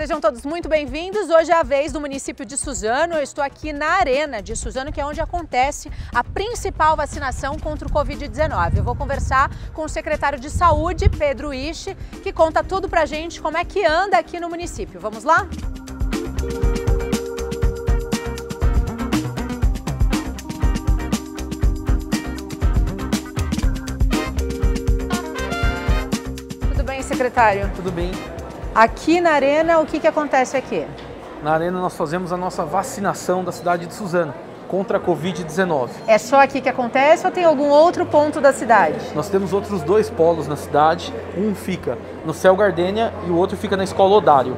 Sejam todos muito bem-vindos. Hoje é a vez do município de Suzano. Eu estou aqui na Arena de Suzano, que é onde acontece a principal vacinação contra o Covid-19. Eu vou conversar com o secretário de Saúde, Pedro Ishi, que conta tudo pra gente como é que anda aqui no município. Vamos lá? Tudo bem, secretário? Tudo bem. Aqui na Arena, o que acontece aqui? Na Arena nós fazemos a nossa vacinação da cidade de Suzano contra a Covid-19. É só aqui que acontece ou tem algum outro ponto da cidade? Nós temos outros dois polos na cidade, um fica no Céu Gardênia e o outro fica na Escola Odário.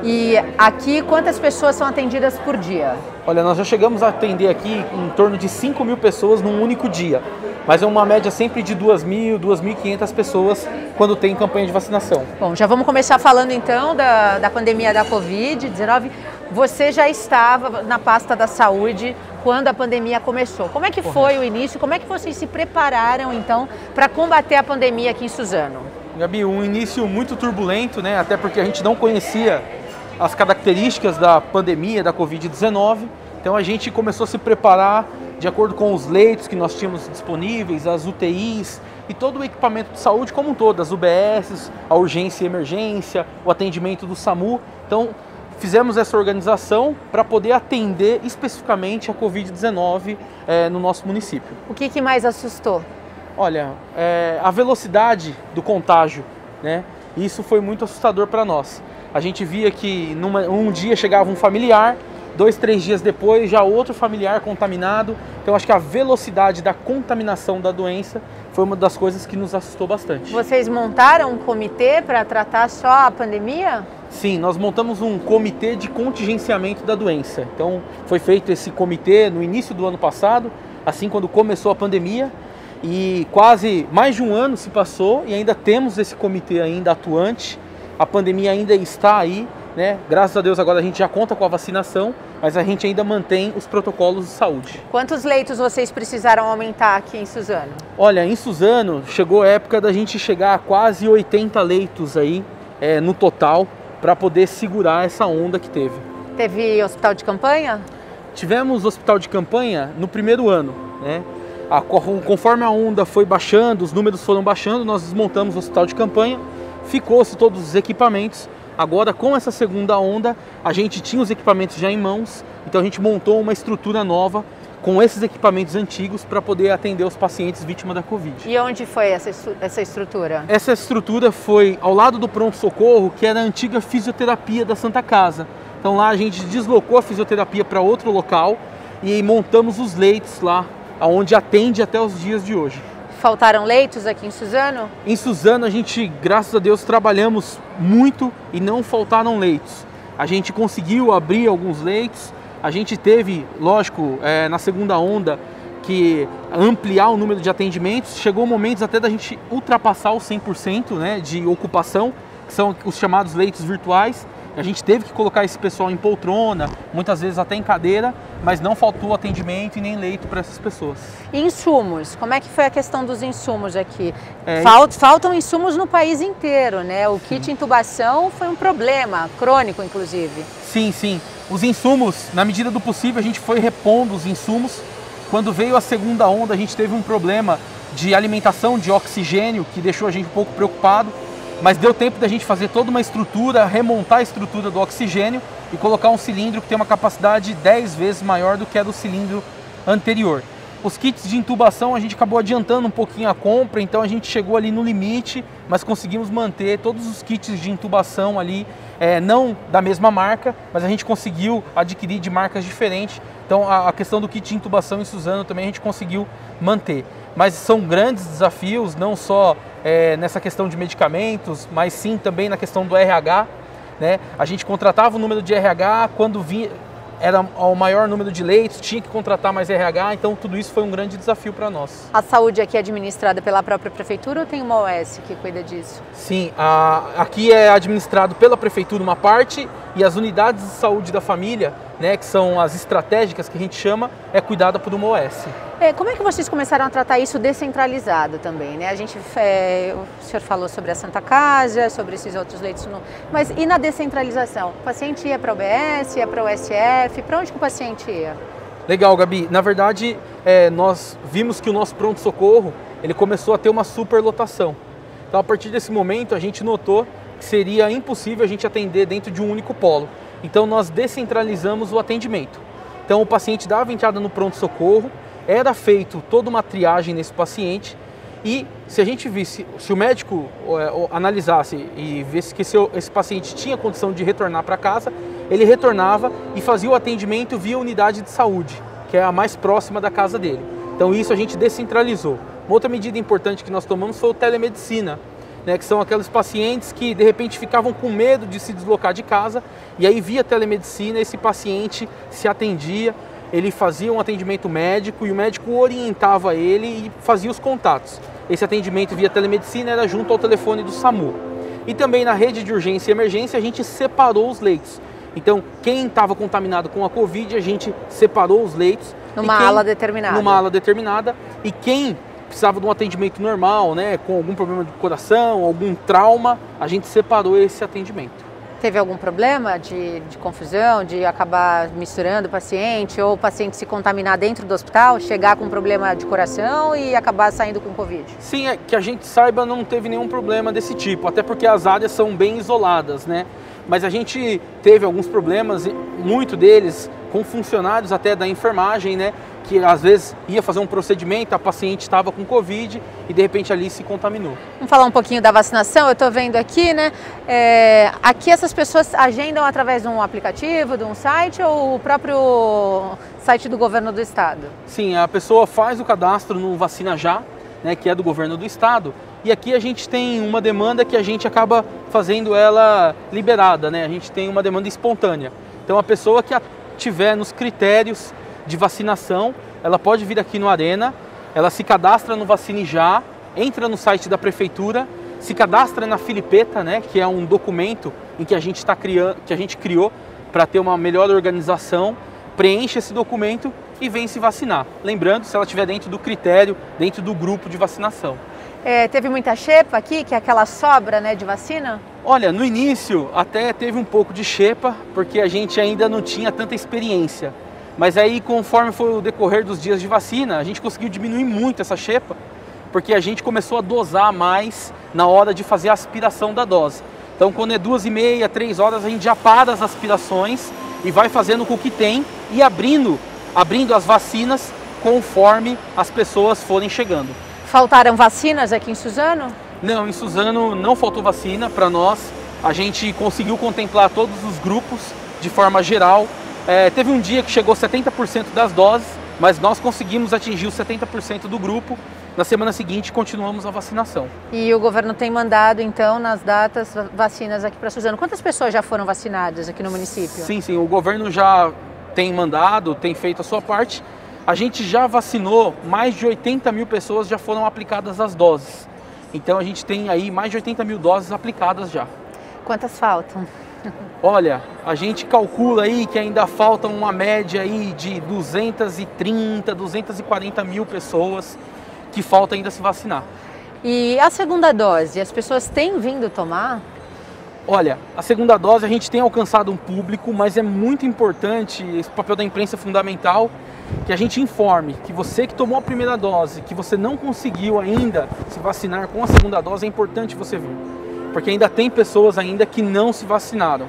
E aqui, quantas pessoas são atendidas por dia? Olha, nós já chegamos a atender aqui em torno de 5.000 pessoas num único dia, mas é uma média sempre de 2.000, 2.500 pessoas quando tem campanha de vacinação. Bom, já vamos começar falando então da pandemia da Covid-19. Você já estava na pasta da saúde quando a pandemia começou. Como é que foi o início? Como é que vocês se prepararam então para combater a pandemia aqui em Suzano? Gabi, um início muito turbulento, né? Até porque a gente não conhecia as características da pandemia, da Covid-19. Então a gente começou a se preparar de acordo com os leitos que nós tínhamos disponíveis, as UTIs e todo o equipamento de saúde como um todo, as UBSs, a urgência e emergência, o atendimento do SAMU. Então fizemos essa organização para poder atender especificamente a Covid-19 no nosso município. O que mais assustou? Olha, a velocidade do contágio, né? Isso foi muito assustador para nós. A gente via que um dia chegava um familiar, 2, 3 dias depois já outro familiar contaminado. Então acho que a velocidade da contaminação da doença foi uma das coisas que nos assustou bastante. Vocês montaram um comitê para tratar só a pandemia? Sim, nós montamos um comitê de contingenciamento da doença. Então foi feito esse comitê no início do ano passado, assim quando começou a pandemia. E quase mais de um ano se passou e ainda temos esse comitê ainda atuante. A pandemia ainda está aí, né? Graças a Deus agora a gente já conta com a vacinação, mas a gente ainda mantém os protocolos de saúde. Quantos leitos vocês precisaram aumentar aqui em Suzano? Olha, em Suzano chegou a época da gente chegar a quase 80 leitos aí no total para poder segurar essa onda que teve. Teve hospital de campanha? Tivemos hospital de campanha no primeiro ano, né? Conforme a onda foi baixando, os números foram baixando, nós desmontamos o hospital de campanha, ficou-se todos os equipamentos. Agora, com essa segunda onda, a gente tinha os equipamentos já em mãos, então a gente montou uma estrutura nova com esses equipamentos antigos para poder atender os pacientes vítimas da Covid. E onde foi essa estrutura? Essa estrutura foi ao lado do pronto-socorro, que era a antiga fisioterapia da Santa Casa. Então lá a gente deslocou a fisioterapia para outro local e montamos os leitos lá, onde atende até os dias de hoje. Faltaram leitos aqui em Suzano? Em Suzano a gente, graças a Deus, trabalhamos muito e não faltaram leitos. A gente conseguiu abrir alguns leitos, a gente teve, lógico, na segunda onda, que ampliar o número de atendimentos. Chegou momentos até da gente ultrapassar os 100%, né, de ocupação, que são os chamados leitos virtuais. A gente teve que colocar esse pessoal em poltrona, muitas vezes até em cadeira, mas não faltou atendimento e nem leito para essas pessoas. Insumos, como é que foi a questão dos insumos aqui? Faltam insumos no país inteiro, né? O kit intubação foi um problema, crônico inclusive. Sim, sim. Os insumos, na medida do possível, a gente foi repondo os insumos. Quando veio a segunda onda, a gente teve um problema de alimentação de oxigênio, que deixou a gente um pouco preocupado. Mas deu tempo da gente fazer toda uma estrutura, remontar a estrutura do oxigênio e colocar um cilindro que tem uma capacidade 10 vezes maior do que a do cilindro anterior. Os kits de intubação a gente acabou adiantando um pouquinho a compra, então a gente chegou ali no limite, mas conseguimos manter todos os kits de intubação ali, não da mesma marca, mas a gente conseguiu adquirir de marcas diferentes. Então a questão do kit de intubação em Suzano também a gente conseguiu manter. Mas são grandes desafios, não só nessa questão de medicamentos, mas sim também na questão do RH, né? A gente contratava o número de RH, quando era o maior número de leitos, tinha que contratar mais RH, então tudo isso foi um grande desafio para nós. A saúde aqui é administrada pela própria prefeitura ou tem uma OS que cuida disso? Sim, aqui é administrado pela prefeitura uma parte e as unidades de saúde da família né, que são as estratégicas que a gente chama, é cuidada por uma OS. Como é que vocês começaram a tratar isso descentralizado também, né? O senhor falou sobre a Santa Casa, sobre esses outros leitos, mas e na descentralização? O paciente ia para a UBS, ia para o USF, para onde que o paciente ia? Legal, Gabi. Na verdade, nós vimos que o nosso pronto-socorro, ele começou a ter uma superlotação. Então, a partir desse momento, a gente notou que seria impossível a gente atender dentro de um único polo. Então, nós descentralizamos o atendimento. Então, o paciente dava entrada no pronto-socorro, era feito toda uma triagem nesse paciente e se a gente visse, se o médico analisasse e visse que esse paciente tinha condição de retornar para casa, ele retornava e fazia o atendimento via unidade de saúde, que é a mais próxima da casa dele. Então isso a gente descentralizou. Uma outra medida importante que nós tomamos foi o telemedicina, né, que são aqueles pacientes que de repente ficavam com medo de se deslocar de casa e aí via telemedicina esse paciente se atendia, ele fazia um atendimento médico e o médico orientava ele e fazia os contatos. Esse atendimento via telemedicina era junto ao telefone do SAMU. E também na rede de urgência e emergência a gente separou os leitos. Então quem estava contaminado com a Covid a gente separou os leitos. Numa ala determinada. Numa ala determinada. E quem precisava de um atendimento normal, né, com algum problema de coração, algum trauma, a gente separou esse atendimento. Teve algum problema de confusão, de acabar misturando o paciente ou o paciente se contaminar dentro do hospital, chegar com problema de coração e acabar saindo com Covid? Sim, que a gente saiba não teve nenhum problema desse tipo, até porque as áreas são bem isoladas, né? Mas a gente teve alguns problemas, muito deles com funcionários até da enfermagem, né? Que às vezes ia fazer um procedimento, a paciente estava com Covid e de repente ali se contaminou. Vamos falar um pouquinho da vacinação, eu estou vendo aqui, né? Aqui essas pessoas agendam através de um aplicativo, de um site ou o próprio site do governo do estado? Sim, a pessoa faz o cadastro no Vacina Já, né, que é do governo do estado, e aqui a gente tem uma demanda que a gente acaba fazendo ela liberada, né? A gente tem uma demanda espontânea. Então a pessoa que tiver nos critérios de vacinação, ela pode vir aqui no Arena, ela se cadastra no Vacine Já, entra no site da prefeitura, se cadastra na Filipeta, né, que é um documento em que a gente criou para ter uma melhor organização, preenche esse documento e vem se vacinar. Lembrando, se ela estiver dentro do critério, dentro do grupo de vacinação. Teve muita xepa aqui, que é aquela sobra, né, de vacina? Olha, no início até teve um pouco de xepa, porque a gente ainda não tinha tanta experiência. Mas aí, conforme foi o decorrer dos dias de vacina, a gente conseguiu diminuir muito essa xepa, porque a gente começou a dosar mais na hora de fazer a aspiração da dose. Então, quando é 2h30, 3 horas, a gente já para as aspirações e vai fazendo com o que tem e abrindo as vacinas conforme as pessoas forem chegando. Faltaram vacinas aqui em Suzano? Não, em Suzano não faltou vacina para nós. A gente conseguiu contemplar todos os grupos de forma geral. Teve um dia que chegou 70% das doses, mas nós conseguimos atingir os 70% do grupo. Na semana seguinte, continuamos a vacinação. E o governo tem mandado, então, nas datas, vacinas aqui para Suzano. Quantas pessoas já foram vacinadas aqui no município? Sim, o governo já tem mandado, tem feito a sua parte. A gente já vacinou, mais de 80 mil pessoas já foram aplicadas as doses. Então a gente tem aí mais de 80 mil doses aplicadas já. Quantas faltam? Olha, a gente calcula aí que ainda falta uma média aí de 230, 240 mil pessoas que falta ainda se vacinar. E a segunda dose, as pessoas têm vindo tomar? Olha, a segunda dose a gente tem alcançado um público, mas é muito importante, esse papel da imprensa é fundamental, que a gente informe que você que tomou a primeira dose, que você não conseguiu ainda se vacinar com a segunda dose, é importante você vir. Porque ainda tem pessoas ainda que não se vacinaram.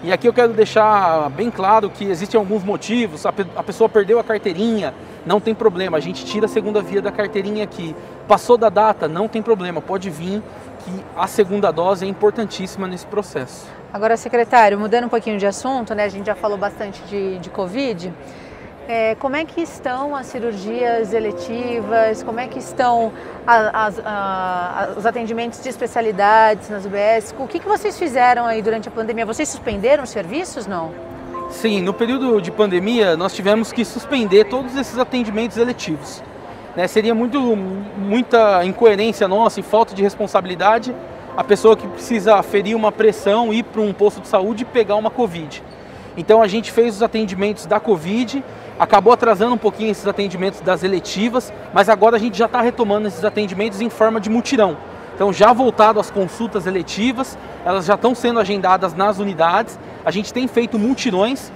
E aqui eu quero deixar bem claro que existem alguns motivos, a pessoa perdeu a carteirinha, não tem problema, a gente tira a segunda via da carteirinha aqui. Passou da data, não tem problema, pode vir, que a segunda dose é importantíssima nesse processo. Agora, secretário, mudando um pouquinho de assunto, né, a gente já falou bastante de Covid. Como é que estão as cirurgias eletivas, como é que estão os atendimentos de especialidades nas UBS? O que vocês fizeram aí durante a pandemia? Vocês suspenderam os serviços, não? Sim, no período de pandemia nós tivemos que suspender todos esses atendimentos eletivos. Seria muita incoerência nossa e falta de responsabilidade a pessoa que precisa ferir uma pressão, ir para um posto de saúde e pegar uma Covid. Então a gente fez os atendimentos da Covid, acabou atrasando um pouquinho esses atendimentos das eletivas, mas agora a gente já está retomando esses atendimentos em forma de mutirão. Então já voltado às consultas eletivas, elas já estão sendo agendadas nas unidades, a gente tem feito mutirões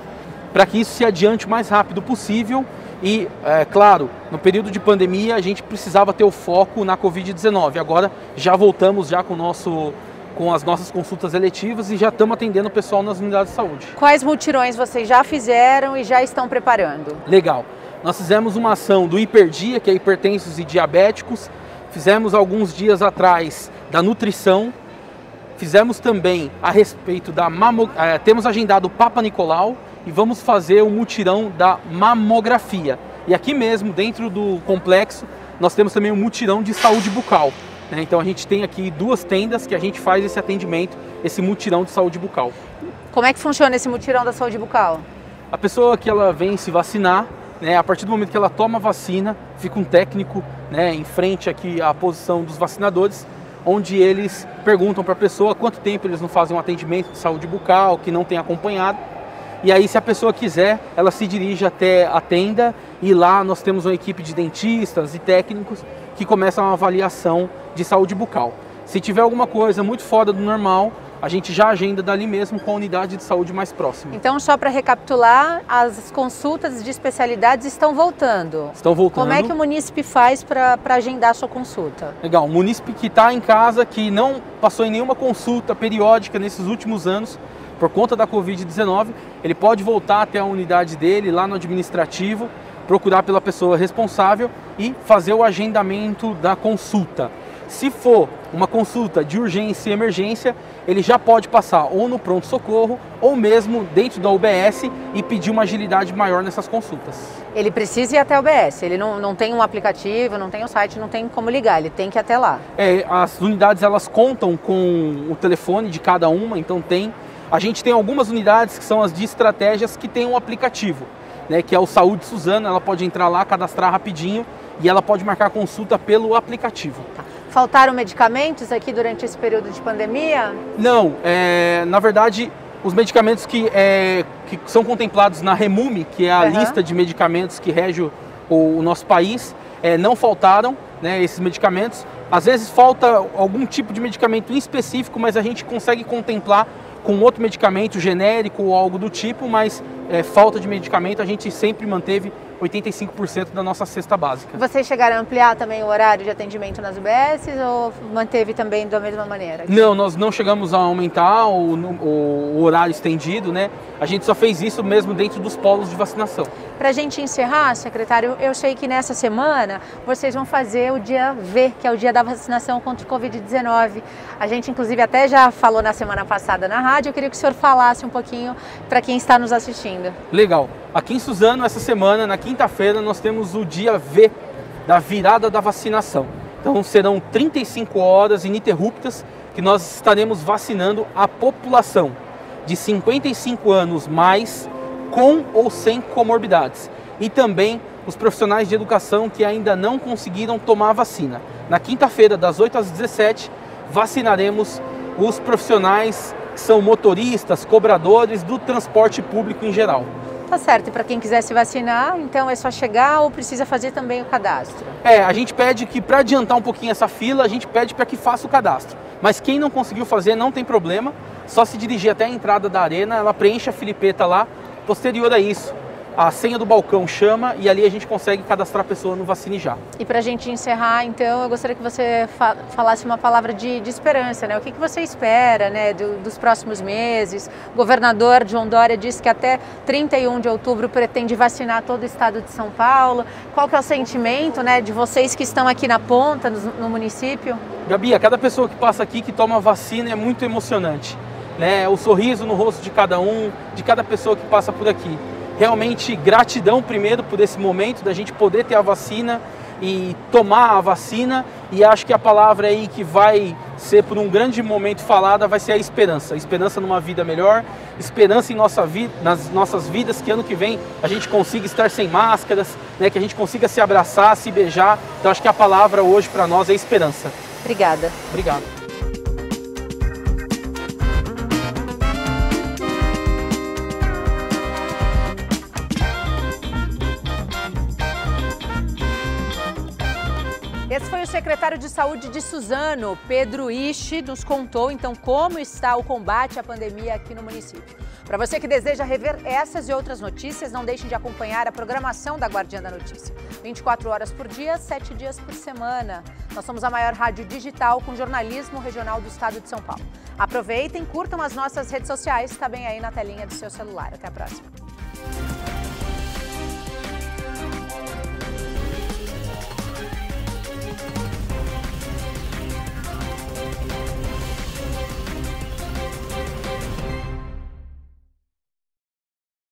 para que isso se adiante o mais rápido possível e, claro, no período de pandemia a gente precisava ter o foco na Covid-19, agora já voltamos já com as nossas consultas eletivas e já estamos atendendo o pessoal nas unidades de saúde. Quais mutirões vocês já fizeram e já estão preparando? Legal, nós fizemos uma ação do Hiperdia, que é hipertensos e diabéticos, fizemos alguns dias atrás da nutrição, fizemos também a respeito da temos agendado o Papa Nicolau e vamos fazer o mutirão da mamografia. E aqui mesmo, dentro do complexo, nós temos também um mutirão de saúde bucal. Então a gente tem aqui 2 tendas que a gente faz esse atendimento, esse mutirão de saúde bucal. Como é que funciona esse mutirão da saúde bucal? A pessoa que ela vem se vacinar, a partir do momento que ela toma a vacina, fica um técnico em frente aqui à posição dos vacinadores, onde eles perguntam para a pessoa quanto tempo eles não fazem um atendimento de saúde bucal, que não tem acompanhado. E aí, se a pessoa quiser, ela se dirige até a tenda e lá nós temos uma equipe de dentistas e técnicos que começam a avaliação de saúde bucal. Se tiver alguma coisa muito fora do normal, a gente já agenda dali mesmo com a unidade de saúde mais próxima. Então, só para recapitular, as consultas de especialidades estão voltando. Estão voltando. Como é que o munícipe faz para agendar a sua consulta? Legal, o munícipe que está em casa, que não passou em nenhuma consulta periódica nesses últimos anos, por conta da Covid-19, ele pode voltar até a unidade dele, lá no administrativo, procurar pela pessoa responsável e fazer o agendamento da consulta. Se for uma consulta de urgência e emergência, ele já pode passar ou no pronto-socorro ou mesmo dentro da UBS e pedir uma agilidade maior nessas consultas. Ele precisa ir até a UBS, ele não tem um aplicativo, não tem um site, não tem como ligar, ele tem que ir até lá. As unidades elas contam com o telefone de cada uma, então a gente tem algumas unidades que são as de estratégias que tem um aplicativo, que é o Saúde Suzano, ela pode entrar lá, cadastrar rapidinho e ela pode marcar consulta pelo aplicativo. Tá. Faltaram medicamentos aqui durante esse período de pandemia? Não, na verdade os medicamentos que são contemplados na REMUME, que é a lista de medicamentos que rege o nosso país, não faltaram, esses medicamentos. Às vezes falta algum tipo de medicamento em específico, mas a gente consegue contemplar com outro medicamento genérico ou algo do tipo, mas falta de medicamento a gente sempre manteve 85% da nossa cesta básica. Vocês chegaram a ampliar também o horário de atendimento nas UBS ou manteve também da mesma maneira? Não, nós não chegamos a aumentar o horário estendido, A gente só fez isso mesmo dentro dos polos de vacinação. Para a gente encerrar, secretário, eu sei que nessa semana vocês vão fazer o dia V, que é o dia da vacinação contra o Covid-19. A gente, inclusive, até já falou na semana passada na rádio. Eu queria que o senhor falasse um pouquinho para quem está nos assistindo. Legal. Aqui em Suzano, essa semana, na quinta-feira, nós temos o dia V da virada da vacinação. Então serão 35 horas ininterruptas que nós estaremos vacinando a população de 55 anos mais, com ou sem comorbidades. E também os profissionais de educação que ainda não conseguiram tomar a vacina. Na quinta-feira, das 8 às 17, vacinaremos os profissionais que são motoristas, cobradores do transporte público em geral. Tá certo, e para quem quiser se vacinar, então é só chegar ou precisa fazer também o cadastro? A gente pede que, para adiantar um pouquinho essa fila, a gente pede para que faça o cadastro. Mas quem não conseguiu fazer, não tem problema, só se dirigir até a entrada da arena, ela preenche a filipeta lá, posterior a isso, a senha do balcão chama e ali a gente consegue cadastrar a pessoa no Vacine Já. E para a gente encerrar, então, eu gostaria que você falasse uma palavra de esperança, O que você espera, dos próximos meses? O governador João Dória disse que até 31 de outubro pretende vacinar todo o estado de São Paulo. Qual que é o sentimento, de vocês que estão aqui na ponta, no município? Gabi, cada pessoa que passa aqui, que toma vacina, é muito emocionante, O sorriso no rosto de cada um, de cada pessoa que passa por aqui. Realmente gratidão primeiro por esse momento da gente poder ter a vacina e tomar a vacina, e acho que a palavra aí que vai ser por um grande momento falada vai ser a esperança. Esperança numa vida melhor, esperança em nas nossas vidas, que ano que vem a gente consiga estar sem máscaras, que a gente consiga se abraçar, se beijar. Então acho que a palavra hoje para nós é esperança. Obrigada. Obrigado. Esse foi o secretário de Saúde de Suzano, Pedro Ishi, nos contou então como está o combate à pandemia aqui no município. Para você que deseja rever essas e outras notícias, não deixem de acompanhar a programação da Guardiã da Notícia. 24 horas por dia, 7 dias por semana. Nós somos a maior rádio digital com jornalismo regional do estado de São Paulo. Aproveitem, curtam as nossas redes sociais, está bem aí na telinha do seu celular. Até a próxima.